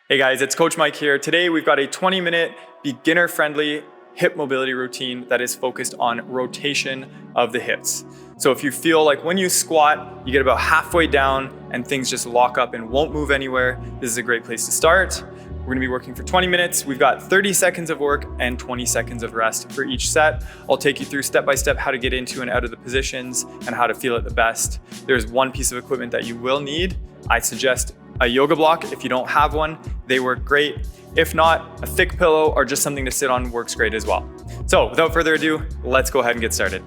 Hey guys, it's Coach Mike here. Today we've got a 20-minute beginner-friendly hip mobility routine that is focused on rotation of the hips. So if you feel like when you squat, you get about halfway down and things just lock up and won't move anywhere, this is a great place to start. We're gonna be working for 20 minutes. We've got 30 seconds of work and 20 seconds of rest for each set. I'll take you through step-by-step how to get into and out of the positions and how to feel it the best. There's one piece of equipment that you will need. I suggest a yoga block. If you don't have one, they work great. If not, a thick pillow or just something to sit on works great as well. So without further ado, let's go ahead and get started.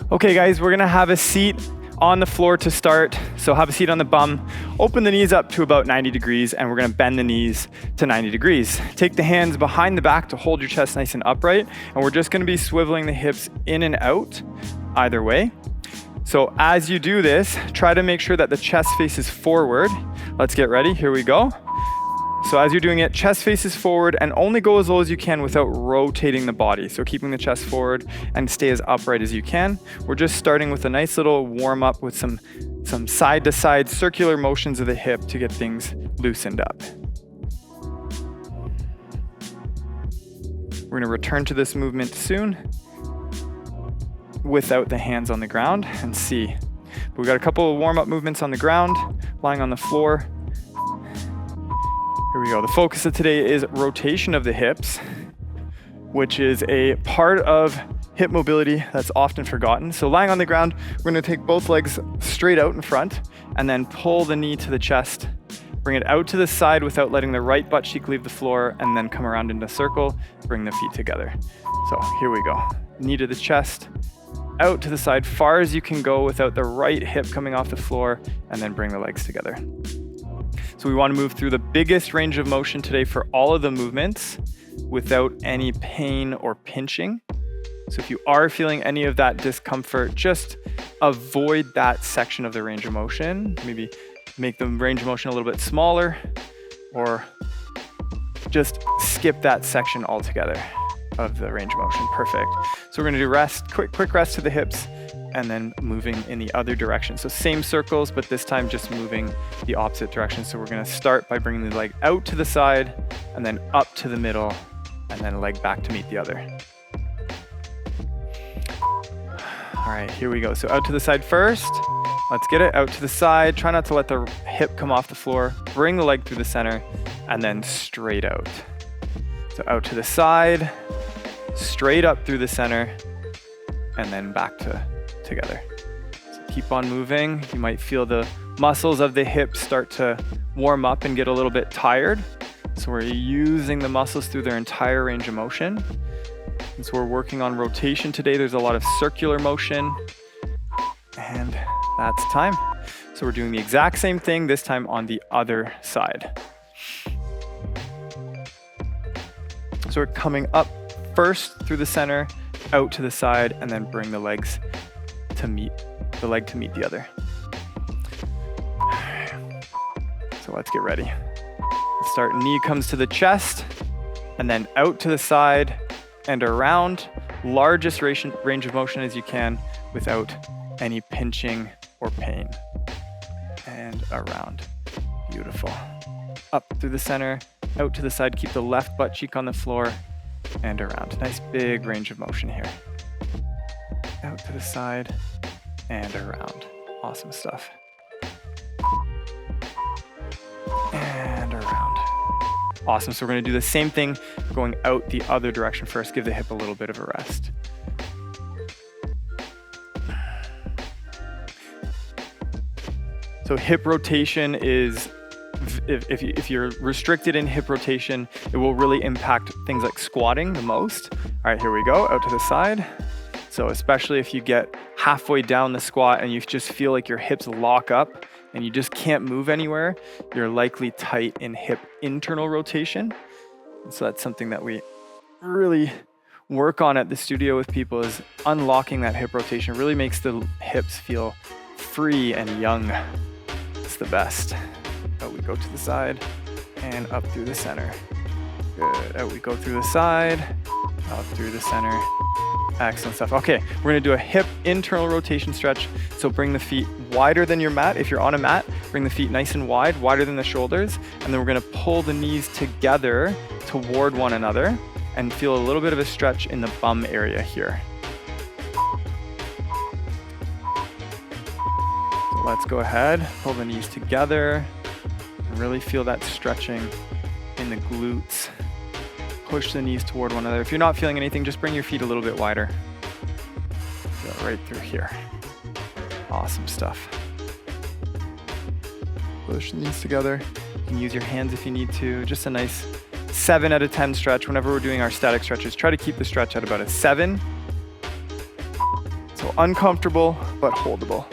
Okay guys, we're gonna have a seat on the floor to start. So have a seat on the bum, open the knees up to about 90 degrees, and we're gonna bend the knees to 90 degrees. Take the hands behind the back to hold your chest nice and upright, and we're just gonna be swiveling the hips in and out either way. So as you do this, try to make sure that the chest faces forward. Let's get ready, here we go. So as you're doing it, chest faces forward and only go as low as you can without rotating the body. So keeping the chest forward and stay as upright as you can. We're just starting with a nice little warm up with some side to side circular motions of the hip to get things loosened up. We're gonna return to this movement soon without the hands on the ground and see. But we got a couple of warm-up movements on the ground, lying on the floor. Here we go. The focus of today is rotation of the hips, which is a part of hip mobility that's often forgotten. So lying on the ground, we're gonna take both legs straight out in front and then pull the knee to the chest. Bring it out to the side without letting the right butt cheek leave the floor, and then come around in a circle, bring the feet together. So here we go. Knee to the chest, out to the side, far as you can go without the right hip coming off the floor, and then bring the legs together. So we want to move through the biggest range of motion today for all of the movements without any pain or pinching. So if you are feeling any of that discomfort, just avoid that section of the range of motion. Maybe make the range of motion a little bit smaller, or just skip that section altogether of the range of motion. Perfect. So we're gonna do rest, quick rest to the hips, and then moving in the other direction. So same circles, but this time just moving the opposite direction. So we're gonna start by bringing the leg out to the side, and then up to the middle, and then leg back to meet the other. All right, here we go. So out to the side first. Let's get it out to the side. Try not to let the hip come off the floor. Bring the leg through the center, and then straight out. So out to the side, straight up through the center, and then back together. So keep on moving. You might feel the muscles of the hips start to warm up and get a little bit tired. So we're using the muscles through their entire range of motion. And so we're working on rotation today. There's a lot of circular motion, and that's time. So we're doing the exact same thing, this time on the other side. So we're coming up first through the center, out to the side, and then bring the legs to meet the other. So let's get ready. Let's start, knee comes to the chest, and then out to the side and around. Largest range of motion as you can without any pinching or pain. And around. Beautiful. Up through the center, out to the side, keep the left butt cheek on the floor, and around. Nice big range of motion here. Out to the side and around. Awesome stuff. And around. Awesome, so we're gonna do the same thing, going out the other direction first. Give the hip a little bit of a rest. So hip rotation is, if you're restricted in hip rotation, it will really impact things like squatting the most. All right, here we go, out to the side. So especially if you get halfway down the squat and you just feel like your hips lock up and you just can't move anywhere, you're likely tight in hip internal rotation. And so that's something that we really work on at the studio with people, is unlocking that hip rotation. It really makes the hips feel free and young. It's the best. Out we go to the side and up through the center. Good. Out we go through the side, up through the center, Excellent stuff. Okay, we're gonna do a hip internal rotation stretch. So bring the feet wider than your mat. If you're on a mat, bring the feet nice and wide, wider than the shoulders. And then we're gonna pull the knees together toward one another and feel a little bit of a stretch in the bum area here. So let's go ahead, pull the knees together, and really feel that stretching in the glutes. Push the knees toward one another. If you're not feeling anything, just bring your feet a little bit wider. Go right through here. Awesome stuff. Push the knees together. You can use your hands if you need to. Just a nice 7 out of 10 stretch. Whenever we're doing our static stretches, try to keep the stretch at about a 7. So uncomfortable, but holdable.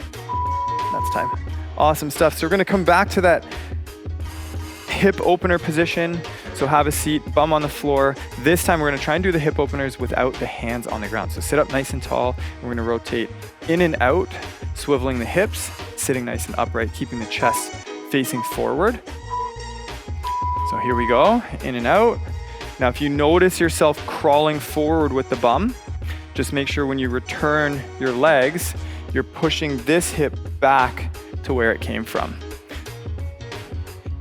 That's time. Awesome stuff. So we're gonna come back to that hip opener position. So have a seat, bum on the floor. This time we're gonna try and do the hip openers without the hands on the ground. So sit up nice and tall. We're gonna rotate in and out, swiveling the hips, sitting nice and upright, keeping the chest facing forward. So here we go, in and out. Now if you notice yourself crawling forward with the bum, just make sure when you return your legs, you're pushing this hip back to where it came from.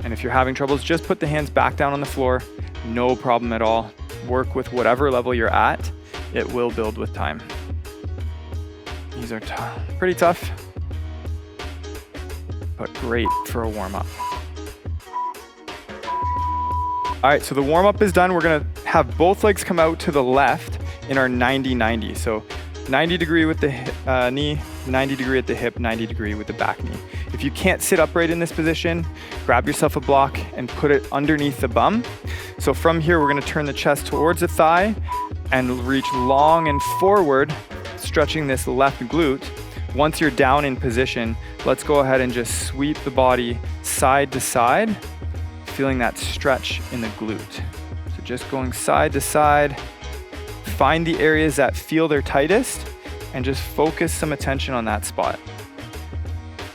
And if you're having troubles, just put the hands back down on the floor. No problem at all. Work with whatever level you're at. It will build with time. These are pretty tough, but great for a warm-up. All right, so the warm-up is done. We're gonna have both legs come out to the left in our 90-90. So 90 degree with the knee, 90 degree at the hip, 90 degree with the back knee. If you can't sit upright in this position, grab yourself a block and put it underneath the bum. So from here, we're gonna turn the chest towards the thigh and reach long and forward, stretching this left glute. Once you're down in position, let's go ahead and just sweep the body side to side, feeling that stretch in the glute. So just going side to side, find the areas that feel their tightest and just focus some attention on that spot.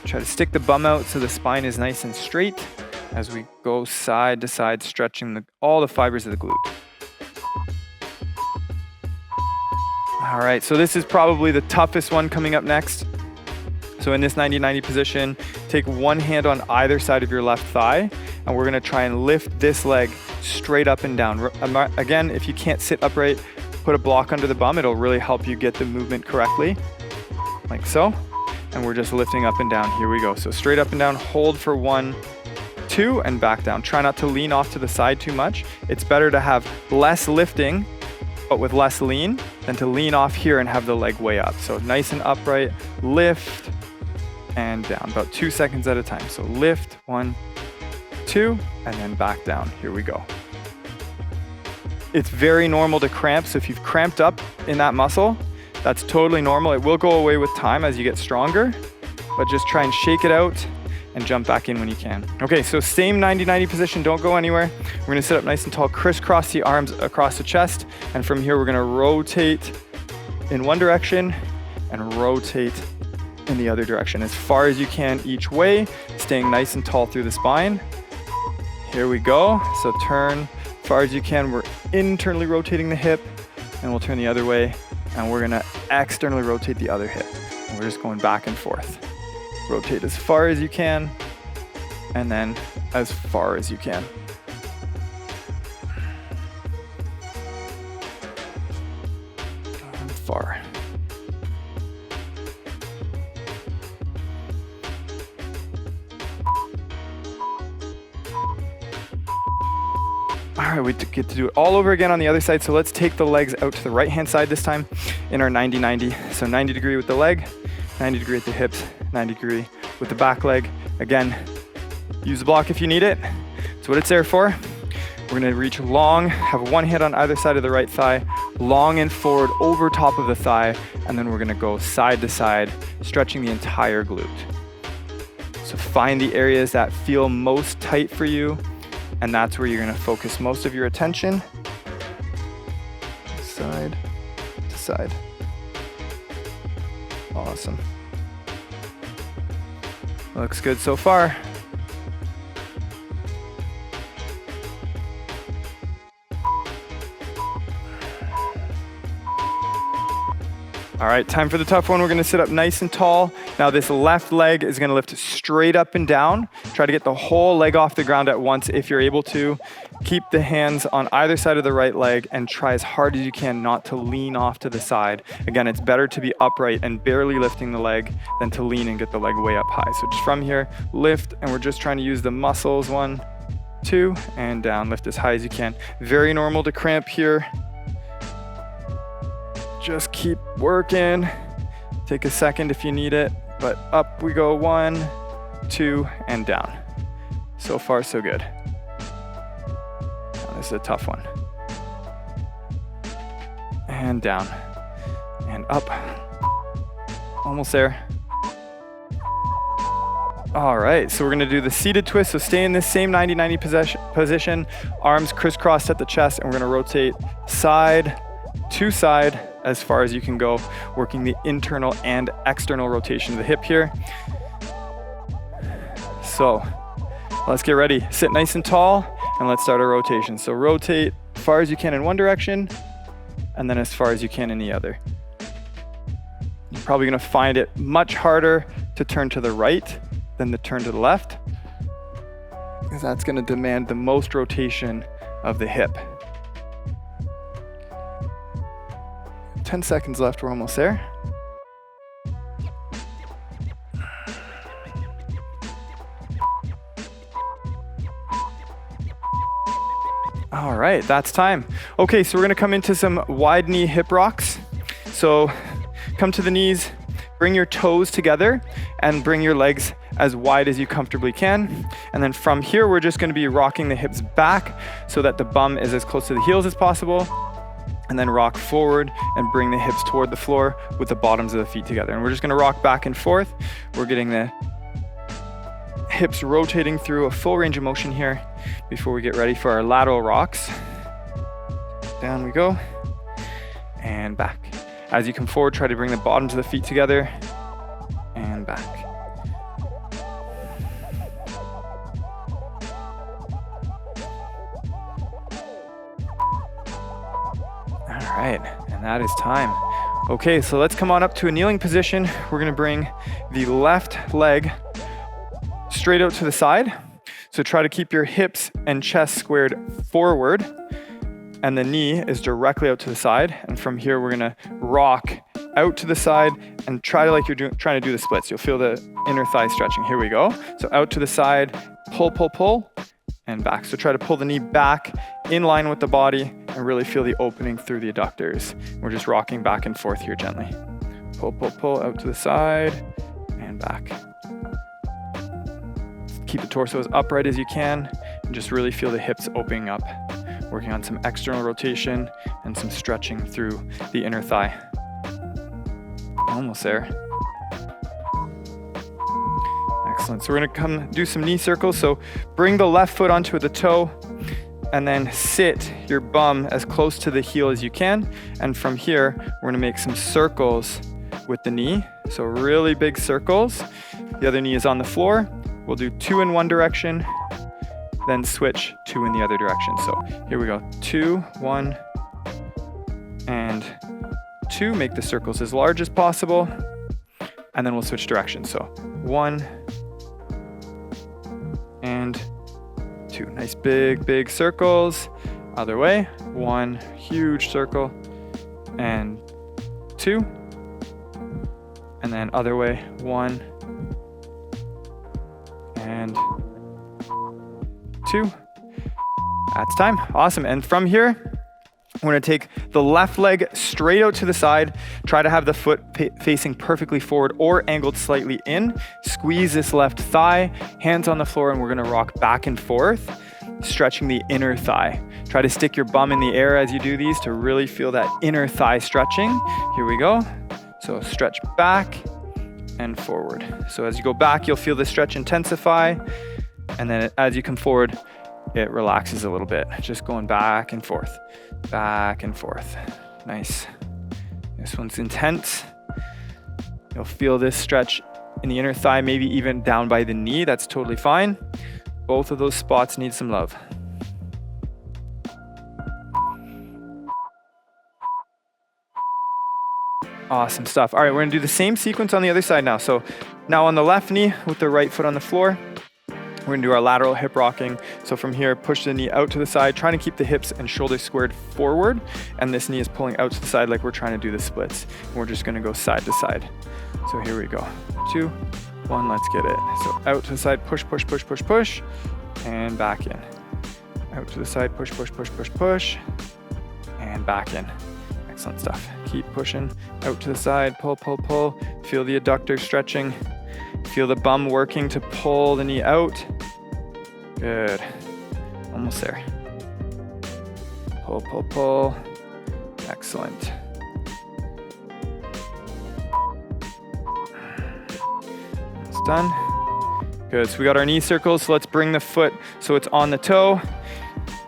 Try to stick the bum out so the spine is nice and straight as we go side to side, stretching all the fibers of the glute. All right, so this is probably the toughest one coming up next. So in this 90-90 position, take one hand on either side of your left thigh, and we're gonna try and lift this leg straight up and down. Again, if you can't sit upright, put a block under the bum. It'll really help you get the movement correctly, like so. And we're just lifting up and down. Here we go. So straight up and down, hold for 1, 2, and back down. Try not to lean off to the side too much. It's better to have less lifting, but with less lean, than to lean off here and have the leg way up. So nice and upright, lift, and down, about 2 seconds at a time. So lift, 1, 2, and then back down. Here we go. It's very normal to cramp, so if you've cramped up in that muscle, that's totally normal. It will go away with time as you get stronger, but just try and shake it out and jump back in when you can. Okay, so same 90-90 position, don't go anywhere. We're gonna sit up nice and tall, crisscross the arms across the chest, and from here we're gonna rotate in one direction and rotate in the other direction as far as you can each way, staying nice and tall through the spine. Here we go. So turn as far as you can. We're internally rotating the hip, and we'll turn the other way, and we're gonna externally rotate the other hip. And we're just going back and forth. Rotate as far as you can, and then as far as you can. And far. All right, we get to do it all over again on the other side. So let's take the legs out to the right-hand side this time in our 90-90. So 90 degree with the leg, 90 degree at the hips, 90 degree with the back leg. Again, use the block if you need it. That's what it's there for. We're gonna reach long, have one hand on either side of the right thigh, long and forward over top of the thigh, and then we're gonna go side to side, stretching the entire glute. So find the areas that feel most tight for you, and that's where you're gonna focus most of your attention. Side to side. Awesome. Looks good so far. All right, time for the tough one. We're gonna sit up nice and tall. Now this left leg is gonna lift straight up and down. Try to get the whole leg off the ground at once if you're able to. Keep the hands on either side of the right leg and try as hard as you can not to lean off to the side. Again, it's better to be upright and barely lifting the leg than to lean and get the leg way up high. So just from here, lift, and we're just trying to use the muscles. 1, 2, and down. Lift as high as you can. Very normal to cramp here. Just keep working. Take a second if you need it, but up we go. 1, 2, and down. So far, so good. Now, this is a tough one. And down, and up. Almost there. All right, so we're gonna do the seated twist. So stay in this same 90-90 position, arms crisscrossed at the chest, and we're gonna rotate side to side as far as you can go, working the internal and external rotation of the hip here. So let's get ready. Sit nice and tall, and let's start our rotation. So rotate as far as you can in one direction, and then as far as you can in the other. You're probably gonna find it much harder to turn to the right than to turn to the left, because that's gonna demand the most rotation of the hip. 10 seconds left, we're almost there. All right, that's time. Okay, so we're gonna come into some wide knee hip rocks. So come to the knees, bring your toes together, and bring your legs as wide as you comfortably can. And then from here, we're just gonna be rocking the hips back so that the bum is as close to the heels as possible. And then rock forward and bring the hips toward the floor with the bottoms of the feet together. And we're just gonna rock back and forth. We're getting the hips rotating through a full range of motion here before we get ready for our lateral rocks. Down we go, and back. As you come forward, try to bring the bottoms of the feet together, and back. All right, and that is time. Okay, so let's come on up to a kneeling position. We're gonna bring the left leg straight out to the side. So try to keep your hips and chest squared forward, and the knee is directly out to the side. And from here, we're gonna rock out to the side and try to like you're trying to do the splits. You'll feel the inner thigh stretching. Here we go. So out to the side, pull, pull, pull, and back. So try to pull the knee back in line with the body and really feel the opening through the adductors. We're just rocking back and forth here gently. Pull, pull, pull, out to the side and back. Keep the torso as upright as you can and just really feel the hips opening up. Working on some external rotation and some stretching through the inner thigh. Almost there. Excellent. So we're gonna come do some knee circles. So bring the left foot onto the toe and then sit your bum as close to the heel as you can. And from here, we're gonna make some circles with the knee. So really big circles. The other knee is on the floor. We'll do 2 in one direction, then switch 2 in the other direction. So here we go, 2, 1, and 2. Make the circles as large as possible, and then we'll switch directions. So 1 and 2. Nice big, big circles. Other way, 1 huge circle, and 2. And then other way, 1 and 2. That's time. Awesome. And from here, we're going to take the left leg straight out to the side. Try to have the foot facing perfectly forward or angled slightly in. Squeeze this left thigh, hands on the floor, and we're going to rock back and forth, stretching the inner thigh. Try to stick your bum in the air as you do these to really feel that inner thigh stretching. Here we go. So stretch back and forward. So as you go back, you'll feel the stretch intensify. And then as you come forward, it relaxes a little bit. Just going back and forth, back and forth. Nice. This one's intense. You'll feel this stretch in the inner thigh, maybe even down by the knee. That's totally fine. Both of those spots need some love. Awesome stuff. All right, we're gonna do the same sequence on the other side now. So now on the left knee with the right foot on the floor, we're gonna do our lateral hip rocking. So from here, push the knee out to the side, trying to keep the hips and shoulders squared forward. And this knee is pulling out to the side like we're trying to do the splits. And we're just gonna go side to side. So here we go. 2, 1, let's get it. So out to the side, push, push, push, push, push, and back in. Out to the side, push, push, push, push, push, and back in. Excellent stuff. Keep pushing out to the side, pull, pull, pull. Feel the adductor stretching. Feel the bum working to pull the knee out. Good. Almost there. Pull, pull, pull. Excellent. It's done. Good. So we got our knee circles. So let's bring the foot so it's on the toe.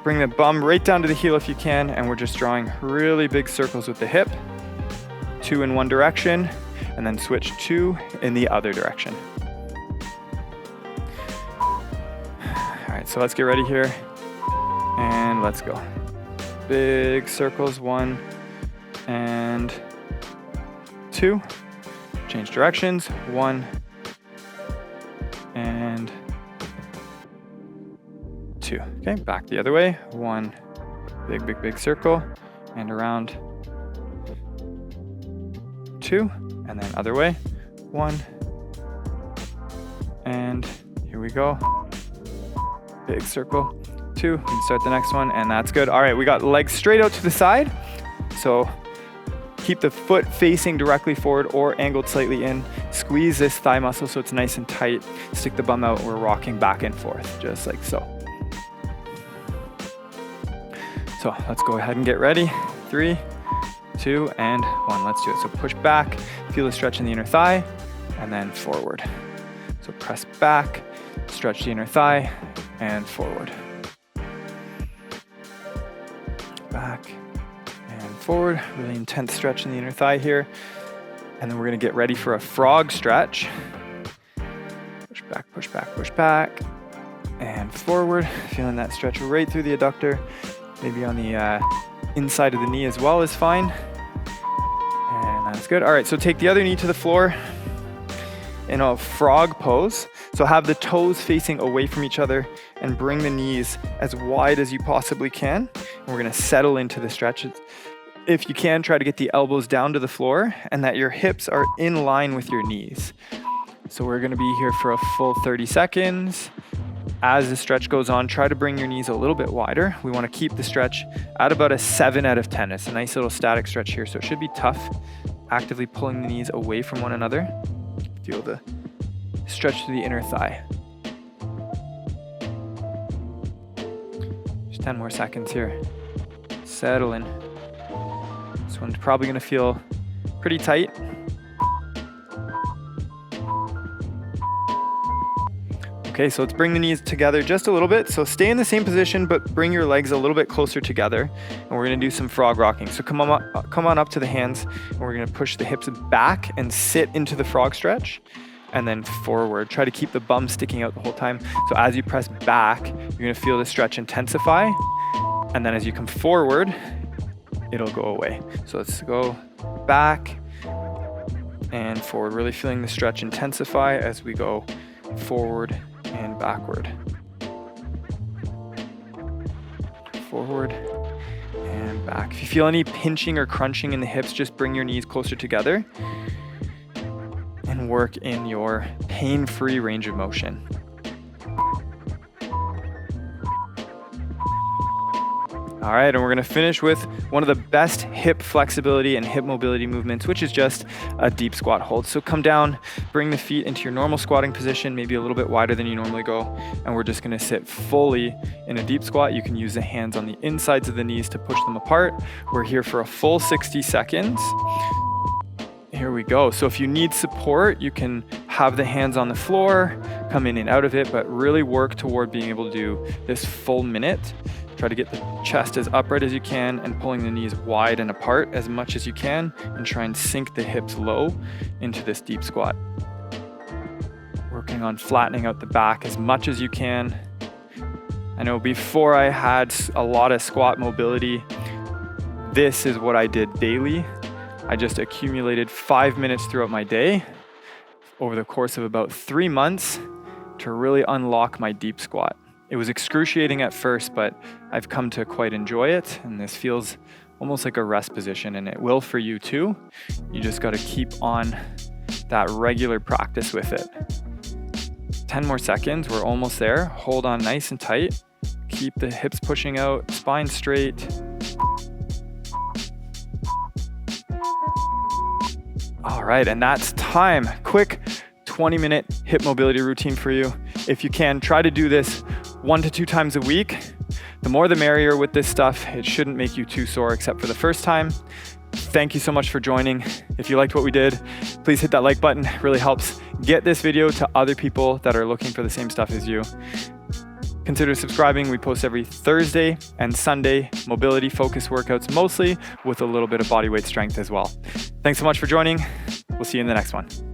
Bring the bum right down to the heel if you can, and we're just drawing really big circles with the hip. 2 in one direction, and then switch 2 in the other direction. All right, so let's get ready here, and let's go. Big circles, 1 and 2. Change directions, 1 and 2. Okay, back the other way. 1, big, big, big circle, and around 2, and then other way. 1, and here we go. Big circle, 2. We can start the next one, and that's good. All right, we got legs straight out to the side. So keep the foot facing directly forward or angled slightly in. Squeeze this thigh muscle so it's nice and tight. Stick the bum out. We're rocking back and forth, just like so. So let's go ahead and get ready. 3, 2, and 1. Let's do it. So push back, feel the stretch in the inner thigh, and then forward. So press back, stretch the inner thigh, and forward. Back and forward. Really intense stretch in the inner thigh here. And then we're gonna get ready for a frog stretch. Push back, push back, push back, and forward. Feeling that stretch right through the adductor. Maybe on the inside of the knee as well is fine. And that's good. All right, so take the other knee to the floor in a frog pose. So have the toes facing away from each other and bring the knees as wide as you possibly can. And we're gonna settle into the stretch. If you can, try to get the elbows down to the floor and that your hips are in line with your knees. So we're gonna be here for a full 30 seconds. As the stretch goes on, try to bring your knees a little bit wider. We want to keep the stretch at about a 7 out of 10. It's a nice little static stretch here, so it should be tough. Actively pulling the knees away from one another. Feel the stretch to the inner thigh. Just 10 more seconds here. Settle in. This one's probably going to feel pretty tight. Okay, so let's bring the knees together just a little bit. So stay in the same position, but bring your legs a little bit closer together. And we're gonna do some frog rocking. So come on up to the hands, and we're gonna push the hips back and sit into the frog stretch, and then forward. Try to keep the bum sticking out the whole time. So as you press back, you're gonna feel the stretch intensify. And then as you come forward, it'll go away. So let's go back and forward. Really feeling the stretch intensify as we go forward and backward. Forward and back. If you feel any pinching or crunching in the hips, just bring your knees closer together and work in your pain-free range of motion. All right, and we're gonna finish with one of the best hip flexibility and hip mobility movements, which is just a deep squat hold. So come down, bring the feet into your normal squatting position, maybe a little bit wider than you normally go, and we're just gonna sit fully in a deep squat. You can use the hands on the insides of the knees to push them apart. We're here for a full 60 seconds. Here we go. So if you need support, you can have the hands on the floor, come in and out of it, but really work toward being able to do this full minute. Try to get the chest as upright as you can and pulling the knees wide and apart as much as you can, and try and sink the hips low into this deep squat. Working on flattening out the back as much as you can. I know before I had a lot of squat mobility, this is what I did daily. I just accumulated 5 minutes throughout my day over the course of about 3 months to really unlock my deep squat. It was excruciating at first, but I've come to quite enjoy it, and this feels almost like a rest position, and it will for you too. You just got to keep on that regular practice with it. 10 more seconds, we're almost there. Hold on nice and tight. Keep the hips pushing out, spine straight. All right, and that's time. Quick 20-minute hip mobility routine for you. If you can, try to do this 1 to 2 times a week. The more the merrier with this stuff. It shouldn't make you too sore except for the first time. Thank you so much for joining. If you liked what we did, please hit that like button. It really helps get this video to other people that are looking for the same stuff as you. Consider subscribing. We post every Thursday and Sunday mobility focused workouts, mostly with a little bit of bodyweight strength as well. Thanks so much for joining. We'll see you in the next one.